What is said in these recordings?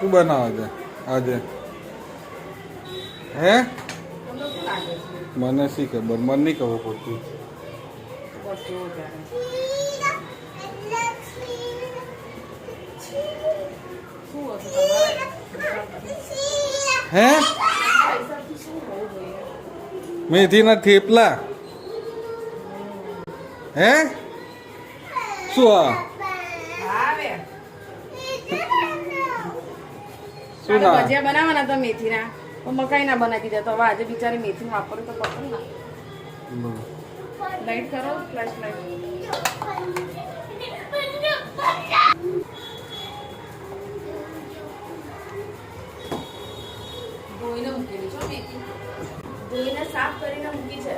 શું બનાવે છે આજે? હે મને શી ખબર, મને નહીં ખબર પડતી. હે મેથીના થેપલા? હે શું આ શું ના ભજીયા બનાવવાના તો મેથીના, મકાઈ ના બનાવી દીધા. તો હવે આજે બિચારી મેથી વાપરું તો પકડ ના લાઈટ કરો, ફ્લેશ લાઈટ. ધોઈને મૂકેલી છો મેથી, ધોઈને સાફ કરીને મૂકી છે.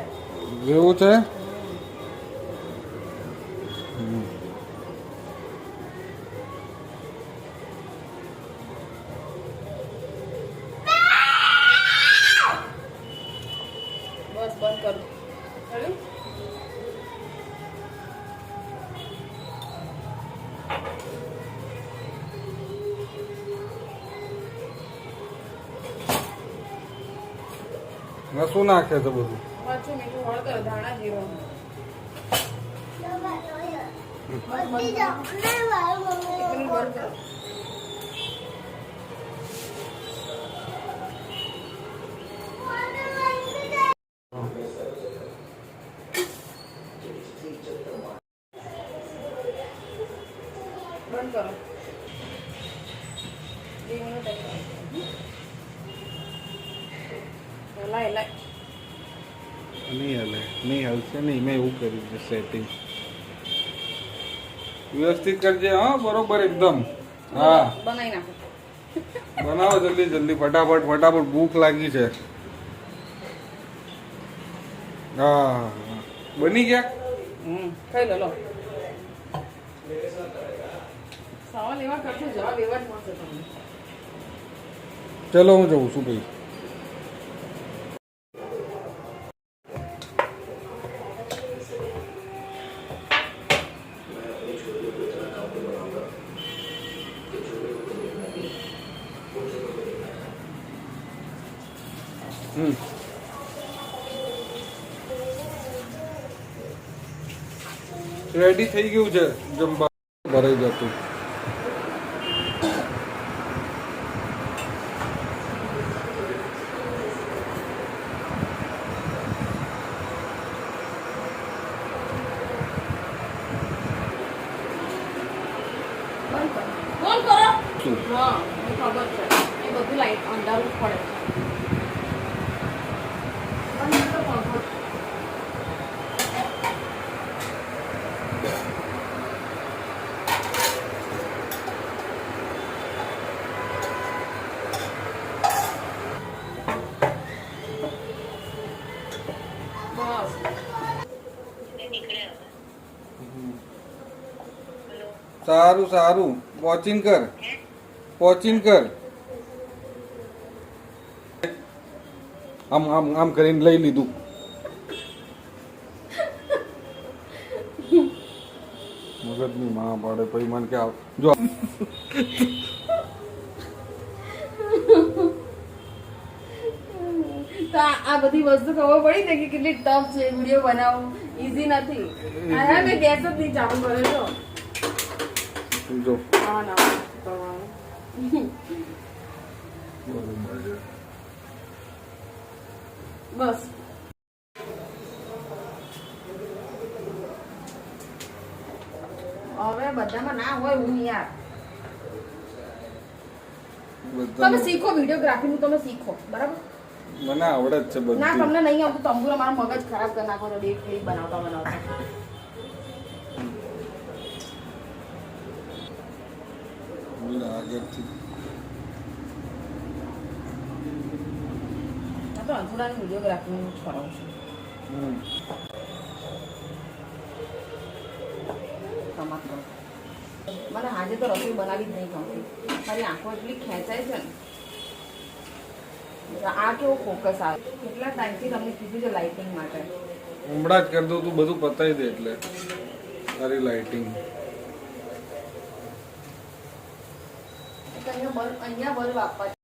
એવું છે? બસ બંધ કરું. ચાલ્યું? શું નાખે છે બધું? પાછું મીઠું હળદર, ધાણા જીરું. બંધ કરો. 2 મિનિટ લાય નહીં હાલે, નહીં હાલશે નહીં. મેં એવું કર્યું છે સેટિંગ. વ્યવસ્થિત કરજે. હા બરોબર એકદમ. હા બનાવી નાખો. બનાવો જલ્દી જલ્દી, ફટાફટ ફટાફટ, ભૂખ લાગી છે. હા બની ગયા. ખાઈ લો. સવાલ એવા કરશો, જવાબ એવા જ મળશે તમને. ચલો હું જઉં છું ભાઈ. રેડી થઈ ગયું છે જમવા, ભરાઈ જતું. ફોન કરો. હા મને ખબર છે, એ બધું લાઈટ અંધારું પડે છે. સારું સારું, વોચિંગ કર, વોચિંગ કર. આમ આમ આમ કરીને લઈ લીધું. મગજની માં પાડે પછી મને કે આવ જો. તો આ બધી વસ્તુ ખબર પડી ને કે કેટલી ટફ છે વિડીયો બનાવવું, ઈઝી નથી. આ મેં ગેસ જ નહીં ચાલુ કર્યો છો. જો હા ના બસ હવે બધામાં ના હોય હું યાર. તમે શીખો વિડીયોગ્રાફી નું, તમે શીખો બરાબર. મને આવડે જ છે બધું. ના તમને નહીં આવતું તંબુરો મારો મગજ ખરાબ કરી નાખો એક ક્લિપ બનાવતા બનાવતા. આગળથી આ તો અંથુડાની વિડીયોગ્રાફી નું જ કરાવું છું. મને આજે તો રસોઈ બનાવી જ નહીં ગમતી, મારી આંખો એટલી ખેંચાય છે ને. આ કેવો ફોકસ આવે. કેટલા ટાઈમથી તમને કીધું છે લાઇટિંગ માટે. હમણાં જ કરી દઉં, તું બધું પતાવી દે એટલે તારી લાઇટિંગ. તો અહીંયા બલ્બ આપવા